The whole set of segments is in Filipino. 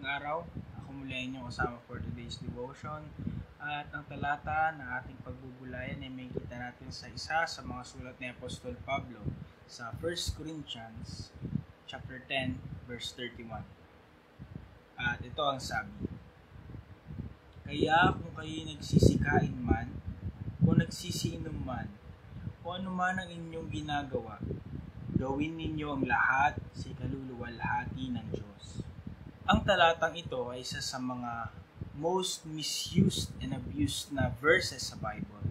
araw. Ako muli ang inyong kasama for today's devotion. At ang talata na ating pagbubulayan ay may kita natin sa isa sa mga sulat ni Apostol Pablo sa 1 Corinthians chapter 10 verse 31. At ito ang sabi: Kaya kung kayo nagsisikain man o nagsisiinom man o ano man ang inyong ginagawa, gawin ninyo ang lahat sa kaluluwalhati ng Diyos. Ang talatang ito ay isa sa mga most misused and abused na verses sa Bible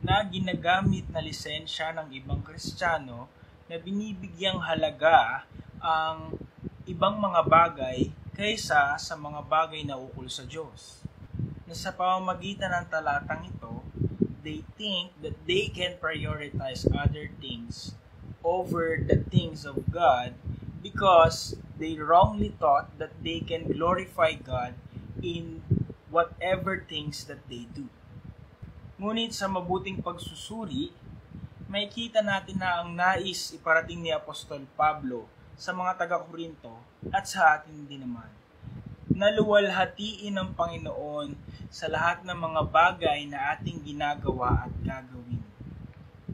na ginagamit na lisensya ng ibang Kristiyano na binibigyang halaga ang ibang mga bagay kaysa sa mga bagay na ukol sa Diyos. Na sa pamamagitan ng talatang ito, they think that they can prioritize other things over the things of God because they wrongly thought that they can glorify God in whatever things that they do. Ngunit sa mabuting pagsusuri, makikita natin na ang nais iparating ni Apostol Pablo sa mga taga-Korinto at sa atin din naman. Naluwalhatiin ng Panginoon sa lahat ng mga bagay na ating ginagawa at gagawin,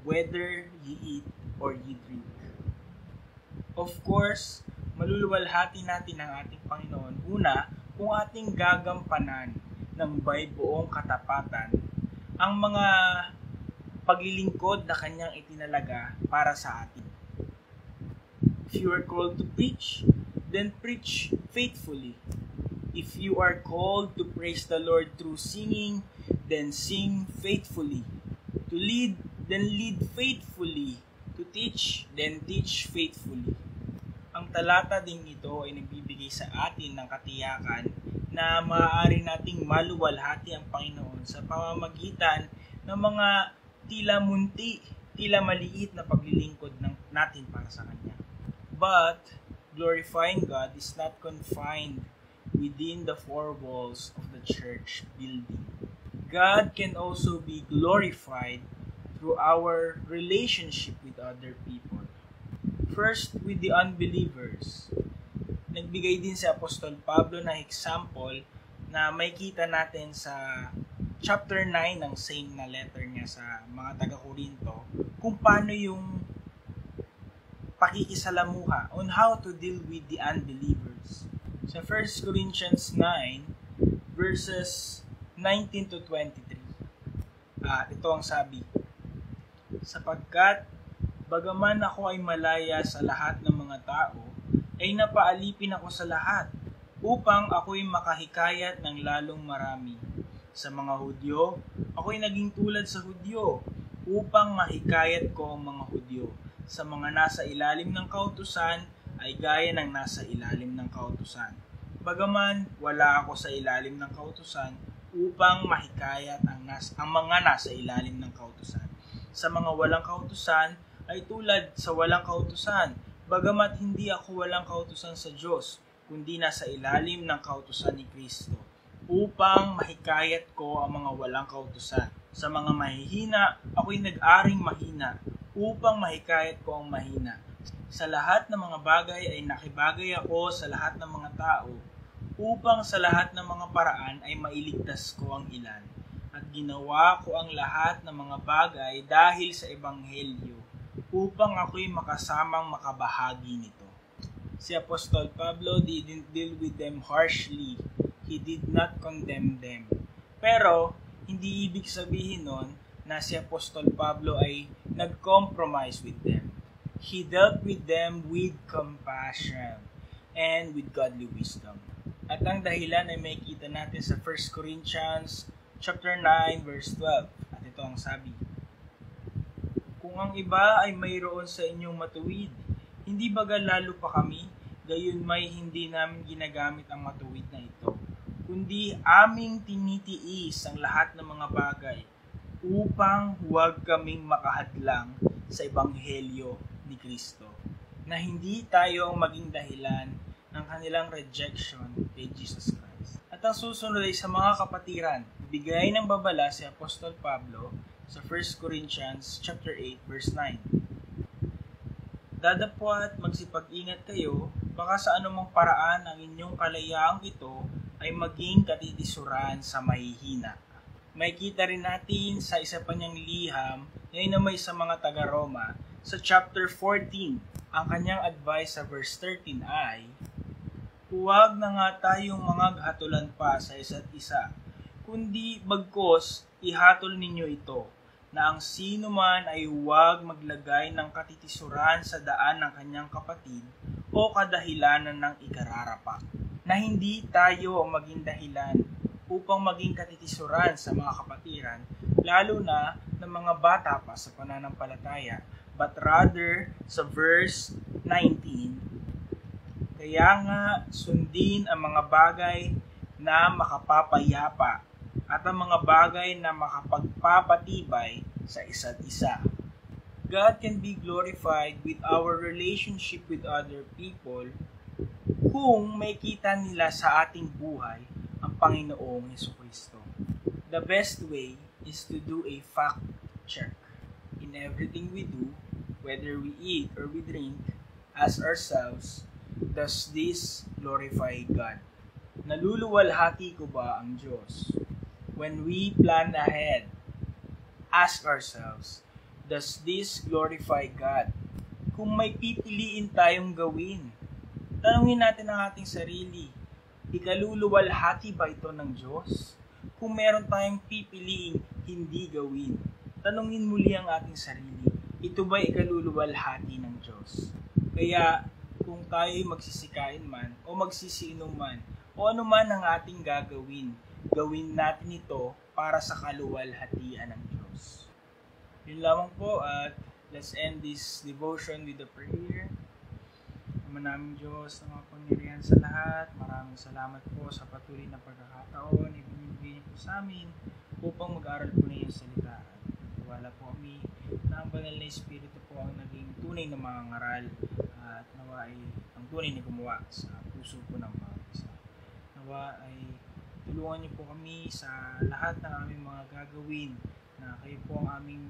whether you eat or you drink. Of course, maluluwalhati natin ang ating Panginoon. Una, kung ating gagampanan ng buong katapatan ang mga paglilingkod na kanyang itinalaga para sa atin. If you are called to preach, then preach faithfully. If you are called to praise the Lord through singing, then sing faithfully. To lead, then lead faithfully. To teach, then teach faithfully. Ang talata ding ito ay nagbibigay sa atin ng katiyakan na maaari nating maluwalhati ang Panginoon sa pamamagitan ng mga tila munti, tila maliit na paglilingkod natin para sa Kanya. But glorifying God is not confined within the four walls of the church building. God can also be glorified through our relationship with other people. First, with the unbelievers. Nagbigay din si Apostol Pablo ng example na may kita natin sa chapter 9 ng same na letter niya sa mga taga-Korinto kung paano yung pakikisalamuha on how to deal with the unbelievers. Sa 1 Corinthians 9 verses 19 to 23. Ito ang sabi: Sapagkat bagaman ako ay malaya sa lahat ng mga tao, ay napaalipin ako sa lahat, upang ako'y makahikayat ng lalong marami. Sa mga Hudyo, ako'y naging tulad sa Hudyo, upang mahikayat ko ang mga Hudyo. Sa mga nasa ilalim ng kautusan, ay gaya ng nasa ilalim ng kautusan. Bagaman wala ako sa ilalim ng kautusan, upang mahikayat ang mga nasa ilalim ng kautusan. Sa mga walang kautusan, ay tulad sa walang kautusan, bagamat hindi ako walang kautusan sa Diyos, kundi nasa ilalim ng kautusan ni Kristo, upang mahikayat ko ang mga walang kautusan. Sa mga mahihina, ako'y nag-aring mahina, upang mahikayat ko ang mahina. Sa lahat ng mga bagay ay nakibagay ako sa lahat ng mga tao, upang sa lahat ng mga paraan ay mailigtas ko ang ilan. At ginawa ko ang lahat ng mga bagay dahil sa Ebanghelyo, upang ako'y makasamang makabahagi nito. Si Apostol Pablo didn't deal with them harshly. He did not condemn them. Pero, hindi ibig sabihin nun na si Apostol Pablo ay nag-compromise with them. He dealt with them with compassion and with godly wisdom. At ang dahilan ay may kita natin sa 1 Corinthians chapter 9 verse 12. At ito ang sabi: Kung ang iba ay mayroon sa inyong matuwid, hindi baga lalo pa kami, gayon may hindi namin ginagamit ang matuwid na ito, kundi aming tinitiis ang lahat ng mga bagay, upang huwag kaming makahadlang sa Ebanghelyo ni Kristo, na hindi tayo ang maging dahilan ng kanilang rejection kay Jesus Christ. At ang susunod ay sa mga kapatiran, bigay ng babala si Apostol Pablo sa 1 Corinthians chapter 8 verse 9. Dadapwa at magsipag-ingat kayo baka sa anumang paraan ang inyong kalayaang ito ay maging katitisuran sa mahihina. Makikita rin natin sa isa pa niyang liham, ngayon na may sa mga taga-Roma, sa chapter 14, ang kanyang advice sa verse 13 ay, huwag na nga tayong mangaghatulan pa sa isa't isa, kundi bagkos ihatol ninyo ito, na ang sino man ay huwag maglagay ng katitisuran sa daan ng kanyang kapatid o kadahilanan ng ikararapa, na hindi tayo ang maging dahilan upang maging katitisuran sa mga kapatiran, lalo na ng mga bata pa sa pananampalataya, but rather sa verse 19, kaya nga sundin ang mga bagay na makapapayapa at ang mga bagay na makapagpapatibay sa isa't isa. God can be glorified with our relationship with other people kung may kita nila sa ating buhay ang Panginoong Jesucristo. The best way is to do a fact check. In everything we do, whether we eat or we drink, ask ourselves, does this glorify God? Naluluwalhati ko ba ang Diyos? When we plan ahead, ask ourselves, does this glorify God? Kung may pipiliin tayong gawin, tanungin natin ang ating sarili, ikaluluwalhati ba ito ng Diyos? Kung meron tayong pipiliing hindi gawin, tanungin muli ang ating sarili, ito ba ikaluluwalhati ng Diyos? Kaya kung tayo'y magsisikain man o magsisiinom man o ano man ang ating gagawin, gawin natin ito para sa kaluwalhatian ng Diyos. Yun lamang po at let's end this devotion with a prayer. Ama naming Diyos na makapangyarihan sa lahat, maraming salamat po sa patuloy na pagkakataon ibinibigay niyo po sa amin upang mag-aral po na iyong salita. Wala po kami na ang banal na Espiritu po ang naging tunay na mga ngaral at nawa ay ang tunay na gumawa sa puso po ng bawat isa. Nawa ay tulungan niyo po kami sa lahat ng aming mga gagawin na kayo po ang aming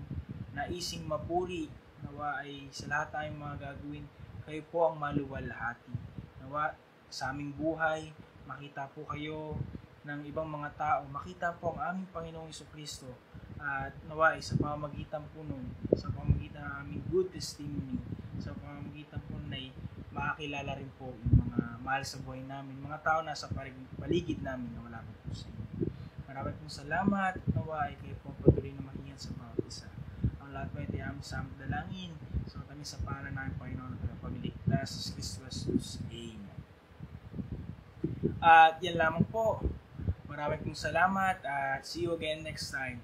naising mapuri. Nawa ay sa lahat tayong mga gagawin kayo po ang maluwalhati. Nawa sa aming buhay, makita po kayo ng ibang mga tao, makita po ang aming Panginoong Jesucristo at nawa ay sa pamamagitan po nun, sa pamamagitan ng aming good testimony, sa pamamagitan po na makakilala rin po yung mga mahal sa buhay namin, mga tao na sa paligid namin na wala po sa inyo. Maraming pong salamat, nawa ay kayo po patuloy na makiyan sa bawat isa. Ang lahat po ito ay aming samang dalangin, so kami sa pangalan ng Panginoon at Pamiligtas sa Kristo Jesus. Amen. At yan lamang po. Maraming pong salamat at see you again next time.